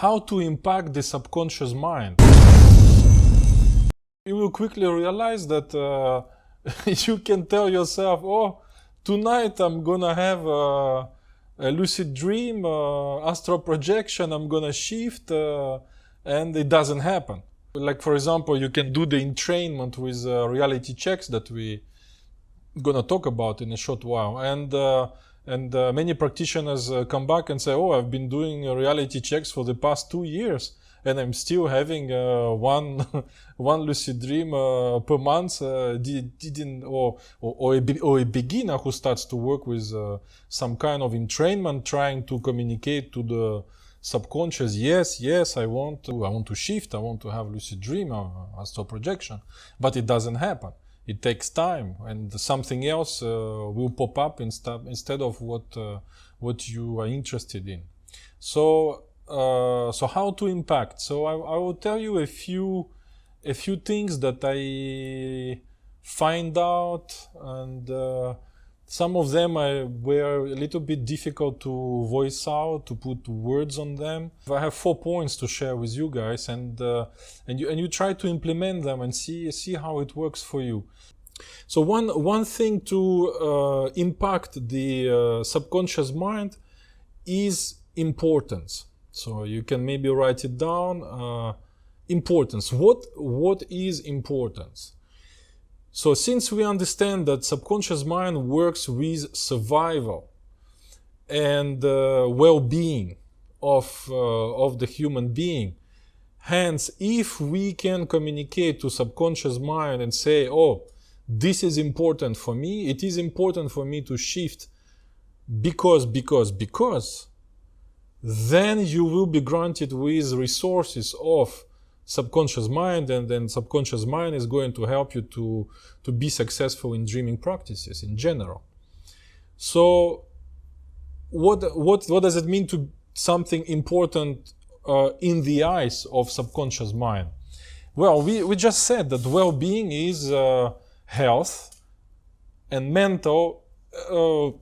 how to impact the subconscious mind. You will quickly realize that you can tell yourself, oh, tonight I'm gonna have a lucid dream, astral projection, I'm gonna shift, and it doesn't happen. Like, for example, you can do the entrainment with reality checks that we gonna talk about in a short while, and many practitioners come back and say, oh, I've been doing reality checks for the past 2 years and I'm still having one lucid dream per month. Or a beginner who starts to work with some kind of entrainment, trying to communicate to the subconscious, yes, I want to shift, I want to have lucid dream or astral projection, but it doesn't happen. It takes time, and something else will pop up instead of what you are interested in. So how to impact? So I will tell you a few things that I find out, and some of them were a little bit difficult to voice out, to put words on them. I have 4 points to share with you guys, and you try to implement them and see how it works for you. So one thing to impact the subconscious mind is importance. So you can maybe write it down. Importance. What is importance? So since we understand that subconscious mind works with survival and well-being of the human being, hence, if we can communicate to subconscious mind and say, oh, this is important for me, it is important for me to shift because, then you will be granted with resources of subconscious mind, and then subconscious mind is going to help you to be successful in dreaming practices in general. So what does it mean to something important in the eyes of subconscious mind? Well, we just said that well-being is health and mental,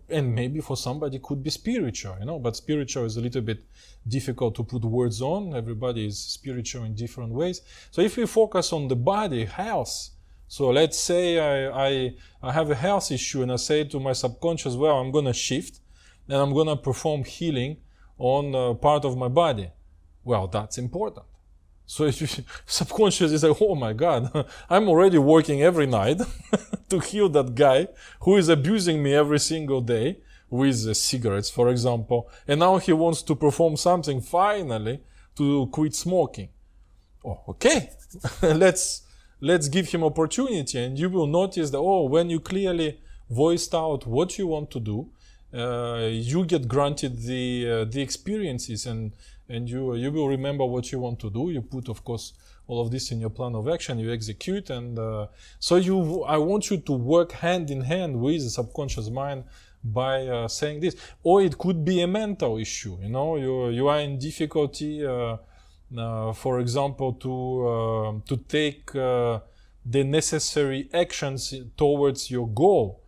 and maybe for somebody could be spiritual, but spiritual is a little bit difficult to put words on. Everybody is spiritual in different ways. So if we focus on the body, health, so let's say I have a health issue and I say to my subconscious, well, I'm gonna shift and I'm gonna perform healing on part of my body. Well, that's important. So if you, subconscious is like, oh my God, I'm already working every night to heal that guy who is abusing me every single day with cigarettes, for example, and now he wants to perform something finally to quit smoking. Oh, okay, let's give him opportunity, and you will notice that, oh, when you clearly voiced out what you want to do, you get granted the experiences, and you will remember what you want to do. You put, of course, all of this in your plan of action, you execute, and I want you to work hand in hand with the subconscious mind by saying this. Or it could be a mental issue, you are in difficulty, for example, to take the necessary actions towards your goal,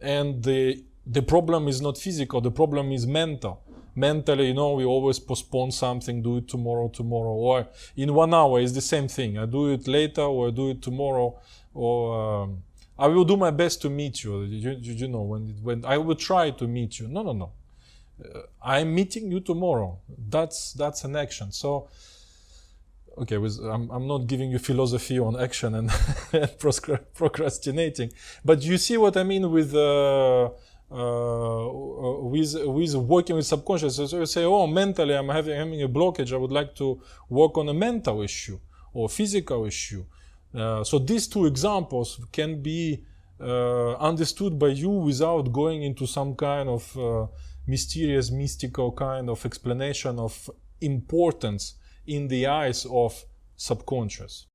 and the problem is not physical, the problem is mental. Mentally, we always postpone something, do it tomorrow, or in 1 hour is the same thing. I do it later, or I do it tomorrow, or I will do my best to meet you. When I will try to meet you. No. I'm meeting you tomorrow. That's an action. So, okay, I'm not giving you philosophy on action and procrastinating, but you see what I mean with working with subconscious. So you say, oh, mentally I'm having a blockage, I would like to work on a mental issue or physical issue. So these 2 examples can be understood by you without going into some kind of mysterious, mystical kind of explanation of importance in the eyes of subconscious.